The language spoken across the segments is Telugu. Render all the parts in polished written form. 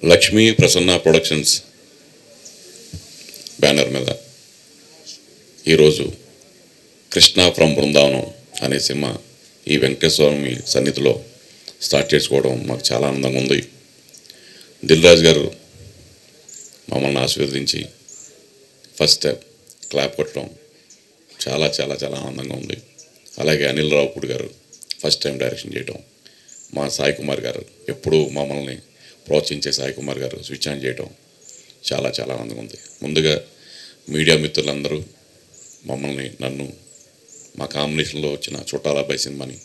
లక్ష్మీ ప్రసన్న ప్రొడక్షన్స్ బ్యానర్ మీద ఈరోజు కృష్ణ ఫ్రమ్ బృందావనం అనే సినిమా ఈ వెంకటేశ్వర స్వామి సన్నిధిలో స్టార్ట్ చేసుకోవడం మాకు చాలా ఆనందంగా ఉంది. దిల్ రాజు గారు మమ్మల్ని ఆశీర్వదించి ఫస్ట్ స్టెప్ క్లాప్ కొట్టడం చాలా చాలా చాలా ఆనందంగా ఉంది. అలాగే అనిల్ రావుపూడి గారు ఫస్ట్ టైం డైరెక్షన్ చేయడం, మా సాయి కుమార్ గారు ఎప్పుడూ మమ్మల్ని ప్రోత్సహించే సాయి కుమార్ గారు స్విచ్ ఆన్ చేయడం చాలా చాలా ఆనందంగా ఉంది. ముందుగా మీడియా మిత్రులందరూ నన్ను మా కాంబినేషన్లో వచ్చిన చుట్టాల అబ్బాయి సినిమాని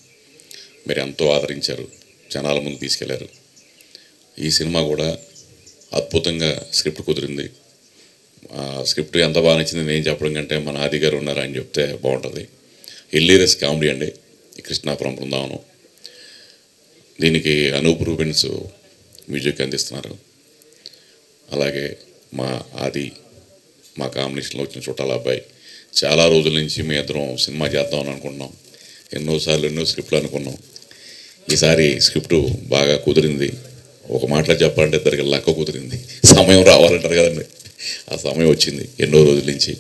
మీరు ఎంతో ఆదరించారు, జనాల ముందు తీసుకెళ్లారు. ఈ సినిమా కూడా అద్భుతంగా స్క్రిప్ట్ కుదిరింది. స్క్రిప్ట్ ఎంత బాగా నచ్చింది నేను చెప్పడం కంటే మన ఆది గారు ఉన్నారు అని చెప్తే బాగుంటుంది. హిల్లీరియస్ కామెడీ అండి ఈ కృష్ణ ఫ్రమ్ బృందావనం. దీనికి అనూప్ రూబెన్స్ మ్యూజిక్ అందిస్తున్నారు. అలాగే మా ఆది మా కాంబినేషన్లో వచ్చిన చుట్టాల అబ్బాయి. చాలా రోజుల నుంచి మీ ఇద్దరం సినిమా చేద్దామని అనుకున్నాం. ఎన్నోసార్లు ఎన్నో స్క్రిప్ట్లు అనుకున్నాం. ఈసారి స్క్రిప్టు బాగా కుదిరింది. ఒక మాటలో చెప్పాలంటే ఇద్దరికి లక్క కుదిరింది. సమయం రావాలంటారు కదండి, ఆ సమయం వచ్చింది. ఎన్నో రోజుల నుంచి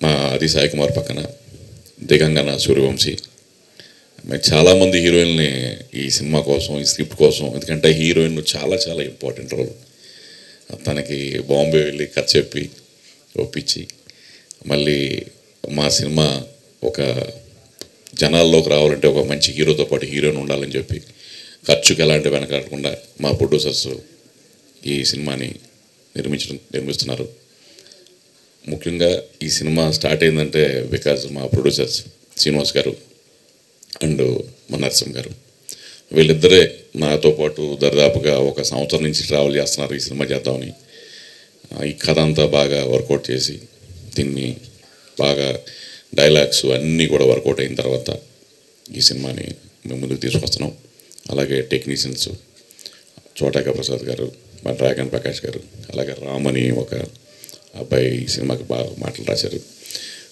మా ఆది సాయి కుమార్ పక్కన దిగంగన సూర్యవంశీ, చాలామంది హీరోయిన్ని ఈ సినిమా కోసం, ఈ స్క్రిప్ట్ కోసం, ఎందుకంటే హీరోయిన్ చాలా చాలా ఇంపార్టెంట్ రోల్. తనకి బాంబే వెళ్ళి కథ చెప్పి ఒప్పించి మళ్ళీ మా సినిమా ఒక జనాల్లోకి రావాలంటే ఒక మంచి హీరోతో పాటు హీరోయిన్ ఉండాలని చెప్పి ఖర్చుకి ఎలాంటి వెనకాడకుండా మా ప్రొడ్యూసర్స్ ఈ సినిమాని నిర్మిస్తున్నారు. ముఖ్యంగా ఈ సినిమా స్టార్ట్ అయిందంటే బికాజ్ మా ప్రొడ్యూసర్స్ శ్రీనివాస్ గారు అండ్ మా నరసింహ గారు, వీళ్ళిద్దరే నాతో పాటు దరిదాపుగా ఒక సంవత్సరం నుంచి ట్రావెల్ చేస్తున్నారు ఈ సినిమా చేద్దామని. ఈ కథ అంతా బాగా వర్కౌట్ చేసి దీన్ని బాగా డైలాగ్స్ అన్నీ కూడా వర్కౌట్ అయిన తర్వాత ఈ సినిమాని మేము ముందుకు తీసుకొస్తున్నాం. అలాగే టెక్నీషియన్స్ చోటాక ప్రసాద్ గారు, మా డ్రాగన్ ప్రకాష్ గారు, అలాగే రామ్ అని ఒక అబ్బాయి ఈ సినిమాకి బాగా మాటలు రాశారు.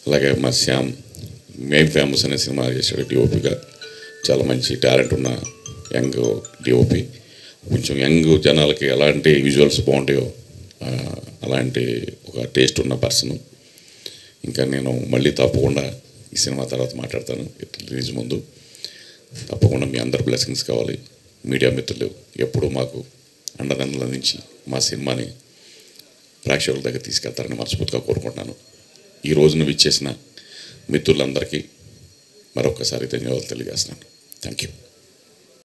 అలాగే మా శ్యామ్ మేం ఫేమస్ అనే సినిమా చేశాడు డిఓపిగా. చాలా మంచి టాలెంట్ ఉన్న యంగ్ డిఓపి. కొంచెం యంగ్ జనాలకి ఎలాంటి విజువల్స్ బాగుంటాయో అలాంటి ఒక టేస్ట్ ఉన్న పర్సన్. ఇంకా నేను మళ్ళీ తప్పకుండా ఈ సినిమా తర్వాత మాట్లాడతాను రిలీజ్ ముందు. తప్పకుండా మీ అందరి బ్లెస్సింగ్స్ కావాలి. మీడియా మిత్రులు ఎప్పుడూ మాకు అండదండల నుంచి మా సినిమాని ప్రేక్షకుల దగ్గర తీసుకెళ్తారని మనస్ఫూర్తిగా కోరుకుంటున్నాను. ఈ రోజున విచ్చేసిన మిత్రులందరికీ మరొకసారి ధన్యవాదాలు తెలియజేస్తున్నాను. Thank you.